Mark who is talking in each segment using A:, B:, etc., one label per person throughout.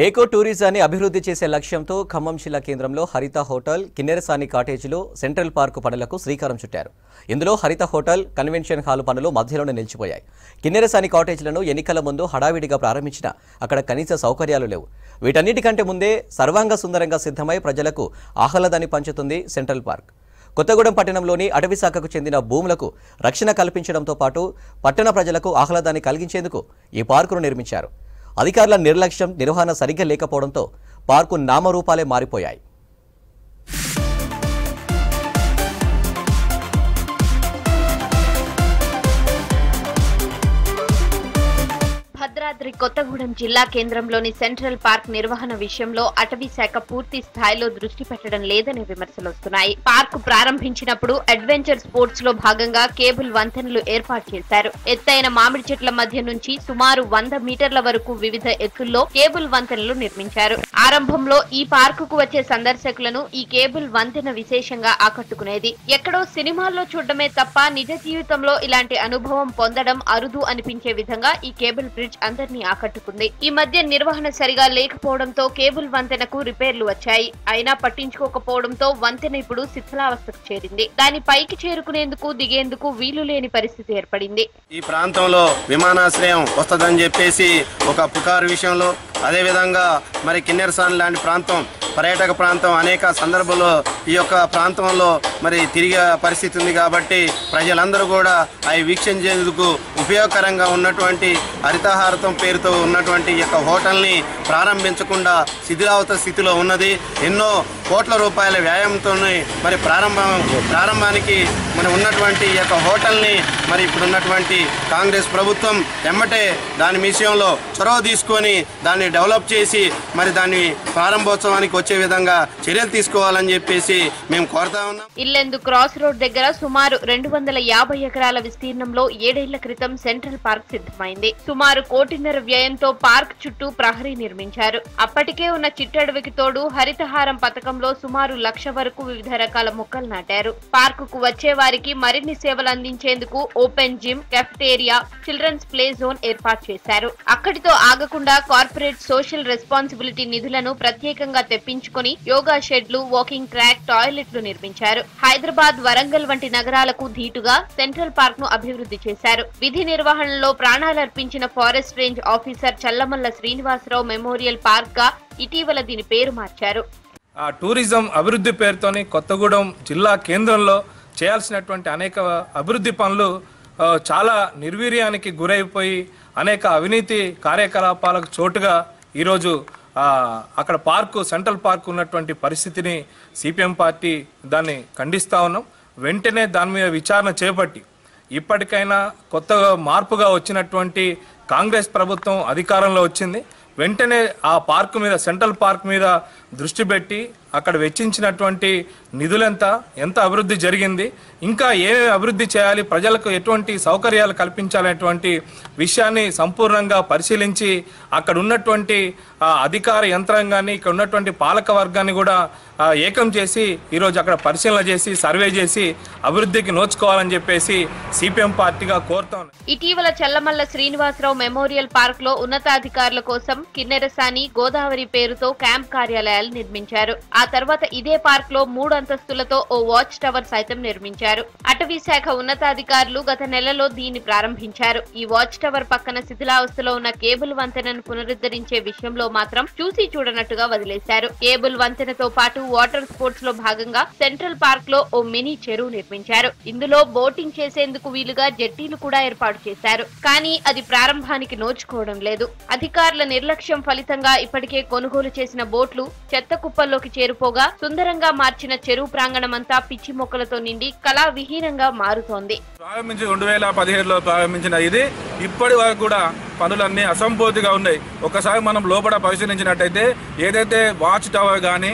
A: ఏకో టూరిజాన్ని అభివృద్ధి చేసే లక్ష్యంతో ఖమ్మం జిల్లా కేంద్రంలో హరిత హోటల్, కిన్నెరసాని కాటేజీలో సెంట్రల్ పార్క్ పనులకు శ్రీకారం చుట్టారు. ఇందులో హరిత హోటల్, కన్వెన్షన్ హాల్ పనులు మధ్యలోనే నిలిచిపోయాయి. కిన్నెరసాని కాటేజీలను ఎన్నికల ముందు హడావిడిగా ప్రారంభించినా అక్కడ కనీస సౌకర్యాలు లేవు. వీటన్నిటికంటే ముందే సర్వాంగ సుందరంగా సిద్ధమై ప్రజలకు ఆహ్లాదాన్ని పంచుతుంది సెంట్రల్ పార్క్. కొత్తగూడెం పట్టణంలోని అటవీ శాఖకు చెందిన భూములకు రక్షణ కల్పించడంతో పాటు పట్టణ ప్రజలకు ఆహ్లాదాన్ని కలిగించేందుకు ఈ పార్కును నిర్మించారు. అధికారుల నిర్లక్ష్యం, నిర్వహణ సరిగ్గా లేకపోవడంతో పార్కు నామరూపాలే మారిపోయాయి.
B: భద్రాద్రి కొత్తగూడెం జిల్లా కేంద్రంలోని సెంట్రల్ పార్క్ నిర్వహణ విషయంలో అటవీ శాఖ పూర్తి స్థాయిలో దృష్టి పెట్టడం లేదనే విమర్శలు వస్తున్నాయి. పార్కు ప్రారంభించినప్పుడు అడ్వెంచర్ స్పోర్ట్స్ లో భాగంగా కేబుల్ వంతెనలు ఏర్పాటు చేశారు. ఎత్తైన మామిడి చెట్ల మధ్య నుంచి సుమారు 100 మీటర్ల వరకు వివిధ ఎత్తుల్లో కేబుల్ వంతెనలు నిర్మించారు. ఆరంభంలో ఈ పార్కుకు వచ్చే సందర్శకులను ఈ కేబుల్ వంతెన విశేషంగా ఆకట్టుకునేది. ఎక్కడో సినిమాల్లో చూడడమే తప్ప నిజ జీవితంలో ఇలాంటి అనుభవం పొందడం అరుదు అనిపించే విధంగా ఈ కేబుల్ బ్రిడ్జ్ అందరినీ ఆకట్టుకుంది. ఈ మధ్య నిర్వహణ సరిగా లేకపోవడంతో కేబుల్ వంతెనకు రిపేర్లు వచ్చాయి. అయినా పట్టించుకోకపోవడంతో వంతెన ఇప్పుడు శిథిలావస్థకు చేరింది. దాని పైకి చేరుకునేందుకు దిగేందుకు వీలు లేని పరిస్థితి ఏర్పడింది.
C: ఈ ప్రాంతంలో విమానాశ్రయం వస్తుందని చెప్పేసి ఒక పుకారు విషయంలో, అదేవిధంగా మరి కిన్నెరసాని లాంటి ప్రాంతం పర్యాటక ప్రాంతం అనేక సందర్భంలో ఈ యొక్క ప్రాంతంలో మరి తిరిగే పరిస్థితి ఉంది. కాబట్టి ప్రజలందరూ కూడా అవి వీక్షించేందుకు ఉపయోగకరంగా ఉన్నటువంటి హరితహారతం పేరుతో ఉన్నటువంటి ఈ యొక్క హోటల్ని ప్రారంభించకుండా శిథిలావస్థ స్థితిలో ఉన్నది. ఎన్నో కోట్ల రూపాయల వ్యాయామంతో మరి ప్రారంభానికి మరి ఉన్నటువంటి ఈ యొక్క హోటల్ని మరి ఇప్పుడున్నటువంటి కాంగ్రెస్ ప్రభుత్వం ఎమ్మటే దాని విషయంలో చొరవ తీసుకొని దాన్ని డెవలప్ చేసి మరి దాన్ని ప్రారంభోత్సవానికి వచ్చే విధంగా చర్యలు తీసుకోవాలని చెప్పేసి మేము కోరుతా ఉన్నాం.
B: ఇల్లెందు క్రాస్ రోడ్ దగ్గర సుమారు 250 ఎకరాల విస్తీర్ణంలో 7 ఏళ్ల క్రితం సెంట్రల్ పార్క్ సిద్ధమైంది. సుమారు 1.5 కోటి వ్యయంతో పార్క్ చుట్టూ ప్రహరీ నిర్మించారు. అప్పటికే ఉన్న చిట్టడవికి తోడు హరితహారం పథకంలో సుమారు 1 లక్ష వరకు వివిధ రకాల మొక్కలు నాటారు. పార్కుకు వచ్చే వారికి మరిన్ని సేవలు అందించేందుకు open gym, cafeteria, children's play zone ఏర్పాటు చేశారు. అక్కడితో ఆగకుండా కార్పొరేట్ సోషల్ రెస్పాన్సిబిలిటీ నిధులను ప్రత్యేకంగా తెప్పించుకుని యోగా షెడ్లు, వాకింగ్ ట్రాక్, టాయిలెట్లు నిర్మించారు. హైదరాబాద్, వరంగల్ వంటి నగరాలకు ధీటుగా సెంట్రల్ పార్క్ ను అభివృద్ధి చేశారు. విధి నిర్వహణలో ప్రాణాలర్పించిన forest range officer Challamalla Srinivasarao memorial park గా ఇటీవల దీని పేరు మార్చారు.
D: టూరిజం అభివృద్ధి పేరుతోని కొత్తగూడెం జిల్లా కేంద్రంలో చేయాల్సినటువంటి అనేక అభివృద్ధి పనులు చాలా నిర్వీర్యానికి గురైపోయి అనేక అవినీతి కార్యకలాపాలకు చోటుగా ఈరోజు అక్కడ పార్కు, సెంట్రల్ పార్క్ ఉన్నటువంటి పరిస్థితిని సిపిఎం పార్టీ దాన్ని ఖండిస్తూ ఉన్నాం. వెంటనే దాని మీద విచారణ చేపట్టి ఇప్పటికైనా కొత్తగా మార్పుగా వచ్చినటువంటి కాంగ్రెస్ ప్రభుత్వం అధికారంలో వచ్చింది. వెంటనే ఆ పార్కు మీద, సెంట్రల్ పార్క్ మీద దృష్టి పెట్టి అక్కడ వెచ్చించినటువంటి ఎంత అభివృద్ధి జరిగింది, ఇంకా ఏమేమి అభివృద్ధి చేయాలి, ప్రజలకు ఎటువంటి సౌకర్యాలు కల్పించాలనేటువంటి విషయాన్ని సంపూర్ణంగా పరిశీలించి అక్కడ ఉన్నటువంటి అధికార యంత్రాంగాన్ని, ఇక్కడ ఉన్నటువంటి పాలక వర్గాన్ని కూడా ఏకం చేసి ఈరోజు అక్కడ పరిశీలన చేసి సర్వే చేసి అభివృద్ధికి నోచుకోవాలని చెప్పేసి సిపిఎం పార్టీగా కోరుతాం.
B: ఇటీవల చల్లమల్ల శ్రీనివాసరావు మెమోరియల్ పార్క్ లో ఉన్నతాధికారుల కోసం కిన్నెరసాని, గోదావరి పేరుతో క్యాంప్ కార్యాలయాలు నిర్మించారు. ఆ తర్వాత ఇదే పార్క్ లో 3 అంతస్తులతో ఓ వాచ్ టవర్ సైతం నిర్మించారు. అటవీ శాఖ ఉన్నతాధికారులు గత నెలలో దీన్ని ప్రారంభించారు. ఈ వాచ్ టవర్ పక్కన శిథిలావస్థలో ఉన్న కేబుల్ వంతెనను పునరుద్ధరించే విషయంలో మాత్రం చూసి చూడనట్టుగా వదిలేశారు. కేబుల్ వంతెనతో పాటు వాటర్ స్పోర్ట్స్ లో భాగంగా సెంట్రల్ పార్క్ లో ఓ మినీ చెరువు నిర్మించారు. ఇందులో బోటింగ్ చేసేందుకు వీలుగా జెట్టీలు కూడా ఏర్పాటు చేశారు. కానీ అది ప్రారంభానికి నోచుకోవడం లేదు. అధికారుల నిర్లక్ష్యం ఫలితంగా ఇప్పటికే కొనుగోలు చేసిన బోట్లు చెత్త కుప్పల్లోకి చేరుపోగా సుందరంగా మార్చిన చెరువు ప్రాంగణమంతా పిచ్చి మొక్కలతో నిండి కళా విహీనంగా మారుతోంది.
E: 2017లో ప్రారంభించిన ఇది ఇప్పటి వరకు కూడా పనులన్నీ అసంపూర్తిగా ఉన్నాయి. ఒకసారి మనం లోపల పరిశీలించినట్టయితే ఏదైతే వాచ్ టవర్ కానీ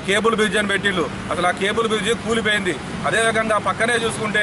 E: కేబుల్ బ్రిడ్జ్ అని పెట్టిళ్ళు, అసలు ఆ కేబుల్ బ్రిడ్జ్ కూలిపోయింది. అదేవిధంగా పక్కనే చూసుకుంటే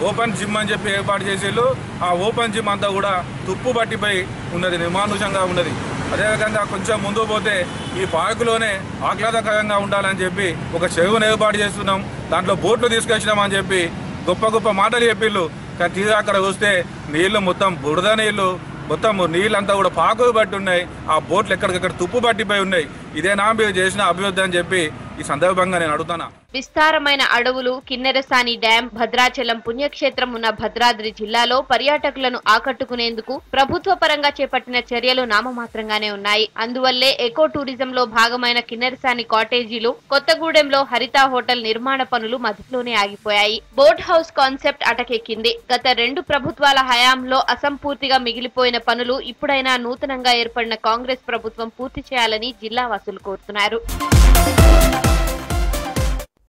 E: ఓపెన్ జిమ్ అని చెప్పి ఏర్పాటు చేసేళ్ళు, ఆ ఓపెన్ జిమ్ అంతా కూడా తుప్పు పట్టిపోయి ఉన్నది, నిర్మానుషంగా ఉన్నది. అదేవిధంగా కొంచెం ముందు పోతే ఈ పార్కులోనే ఆహ్లాదకరంగా ఉండాలని చెప్పి ఒక చెరువును ఏర్పాటు చేస్తున్నాం, దాంట్లో బోట్లు తీసుకొచ్చినామని చెప్పి గొప్ప గొప్ప మాటలు చెప్పిళ్ళు. కానీ తీరా అక్కడ చూస్తే నీళ్లు మొత్తం బురద నీళ్లు, మొత్తం నీళ్ళంతా కూడా పాకులు పట్టి ఉన్నాయి, ఆ బోట్లు ఎక్కడికక్కడ తుప్పు పట్టిపోయి ఉన్నాయి. ఇదేనా మీరు చేసిన అభివృద్ధి అని చెప్పి ఈ సందర్భంగా నేను అడుగుతాను.
B: విస్తారమైన అడవులు, కిన్నెరసాని డ్యాం, భద్రాచలం పుణ్యక్షేత్రం ఉన్న భద్రాద్రి జిల్లాలో పర్యాటకులను ఆకట్టుకునేందుకు ప్రభుత్వ పరంగా చేపట్టిన చర్యలు నామమాత్రంగానే ఉన్నాయి. అందువల్లే ఎకో టూరిజంలో భాగమైన కిన్నెరసాని కాటేజీలు, కొత్తగూడెంలో హరిత హోటల్ నిర్మాణ పనులు మధ్యలోనే ఆగిపోయాయి. బోట్ హౌస్ కాన్సెప్ట్ అటకెక్కింది. గత 2 ప్రభుత్వాల హయాంలో అసంపూర్తిగా మిగిలిపోయిన పనులు ఇప్పుడైనా నూతనంగా ఏర్పడిన కాంగ్రెస్ ప్రభుత్వం పూర్తి చేయాలని జిల్లా వాసులు కోరుతున్నారు.